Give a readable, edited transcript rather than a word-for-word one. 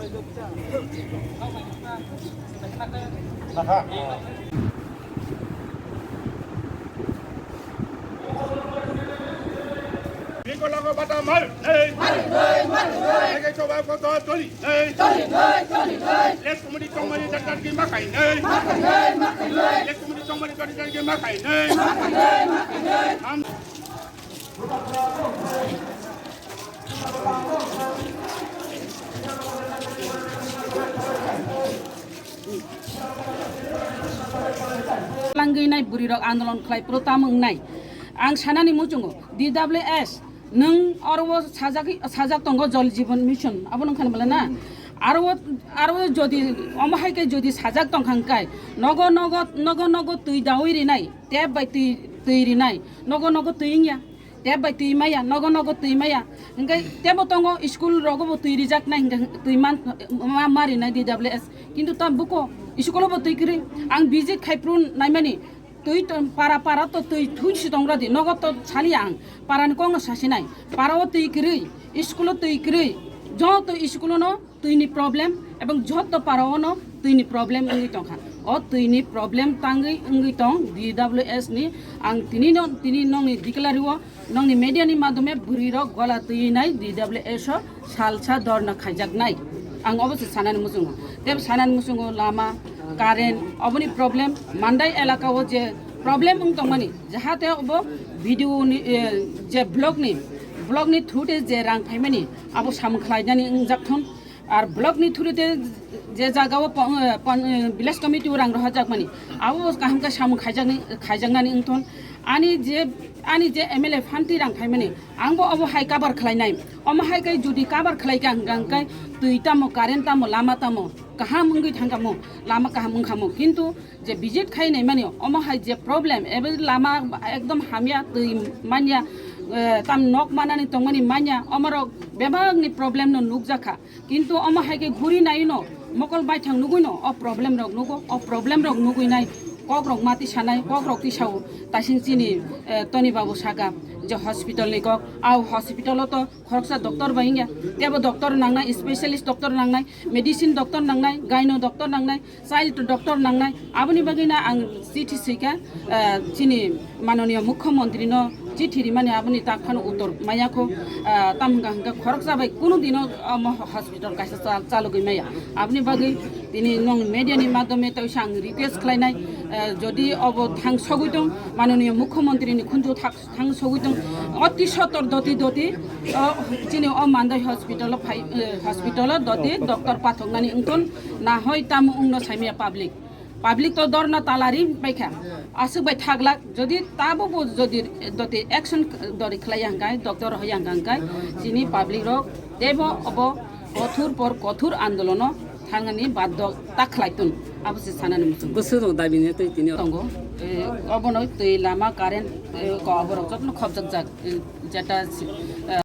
Miko lago bata mal, hey. Hey, coba foto toli, hey. Let's kumudi tongmani datar ki makai, hey. Let's kumudi tongmani datar ki makai, hey. Langgei nai buri rok andolon klai protamung nai, ang sanani mucungo DWS. Nung arwo sajak tongo jol জীবন mission abon kan balana arwo jodi omahai ke jodi sajak tong khangkai nogo tui dawiri nai teb bai tui ri nai nogo tui nya teb bai tui maya nogo tui maya ngai tebo tongo school rogo tui ri jak nai tui man mari nai DWS kintu ta buko school bo tui kri ang visit khaiprun naimani tui para to tui thui sidongra di nogo to chaliang paran kong sasinai parao tui kri school tui kri jo to school no tui ni problem ebong jo to parao no tui ni problem ngi tongkha o tui ni problem tangi ngi tong DWS ni ang tini nong ni declare nong ni media ni madome buri ro gola tui nai DWS salsa dorna khajak nai ang obose sanan musung deb sanan musung lama current অবনি problem Mandai এলাকা ও যে problem তংমানি যাহাতে of video যে ব্লগনি থ্রুতে যে রাং ফাইমানি আবো সামখাইনানি জাকথন আর ব্লগনি থ্রুতে যে জায়গাও ভিলেজ কমিটি রাং রহা জাকমানি আবো কাহামকা সামখাইজাংনানি ইংথন ani je MLA fanti rang thaimani angbo abo hai cover khlainai oma hai kai judi cover khlaika gang kai tuita mo current mo lama tamo kaha mungi thangamo lama kaha mungkhamo kintu je visit khai nai mani oma hai je problem ebe lama ekdom hamya tui manya tam nok manani tongmani manya omaro bebag ni problem no nukjakha kintu oma hai ke ঘুরি নাই no mokol bai thang nugui no o problem rok nugui nai ককরক মাতি সানাই ককরক তিসাও তাসিং চিনি তনি বাবু Saga যে hospital ni kok au hospital to khoroksa doctor baingya tebo doctor nangnai specialist doctor nangnai medicine doctor nangnai gyno doctor nangnai child doctor nangnai aboni bagina ang চিঠি sika chini manoniya mukhyamantri no চিঠি মানে আপনি তাখানো উত্তর মায়াখো তামগা খরকসা by কোনো দিন hospital কাছে চালু গই মায়া আপনি বাগৈ তিনি নং মিডিয়ানি মাধ্যমে তাই সাং রিকোয়েস্ট খাইনাই যদি অব থাং সগুইদং মাননীয় মুখ্যমন্ত্রীনি খুনজু থাং সগুইদং অতি সতর দতি চিনি অ মান্দাই হসপিটাল দতি ডক্টর পাথকনানি উংতন না হয় তাম উংনো সাইমিয়া পাবলিক তো দরনা তালারি পাইখা আসুবাই থাকলাক যদি তাবো যদি দতি অ্যাকশন দরি খলাইয়াঙ্গাই ডক্টর হইয়াঙ্গাঙ্গাই চিনি পাবলিক রক দেব অব কঠোর আন্দোলন থাঙ্গানি বাধ্য তাখলাইতুন আবসে সানানি মুসুম বসুর দাবিনে তৈ তিনি তঙ্গ অবনয় তৈ লামা কারেন্ট অবরক যত্ন খবজাক যেটা